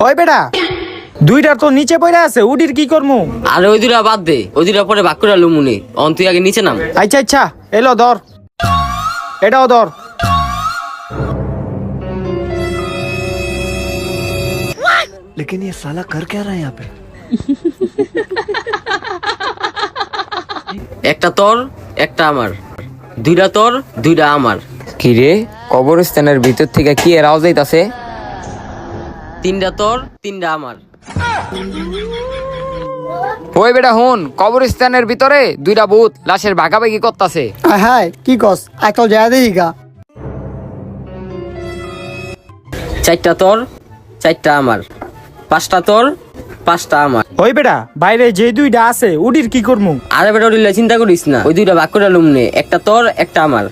ওই বেটা দুইটা তো নিচে পড়ে আছে, উডির কি করমু? আরে ওই দুটা বাদ দে, ওই দুটা পরে ভাগ করে লুমুনি। অন তুই আগে নিচে নাম। আচ্ছা আচ্ছা, এলো ধর, এটাও ধর। लेकिन ये साला कर क्या रहा है यहाँ पे? একটা তোর একটা আমার, দুইটা তোর দুইটা আমার। কি রে, কবরস্থানের ভিতর থেকে কি এর আওয়াজ আইতাছে? তিনটা তোর তিনটা আমার। ওই বেটা হুন, কবরস্থানের ভিতরে দুইটা ভূত লাশের ভাগাভাগি করতাছে। হাই কি কস একল যায় দেখি গা। চারটা তোর চারটা আমার, পাঁচটা তোর পাঁচটা আমার। ওই বেটা বাইরে যে দুইটা আছে উডির কি করমু? আরে বেটা ওটা চিন্তা করিস না, ওই দুইটা ভাগ করে লুমনে, একটা তোর একটা আমার।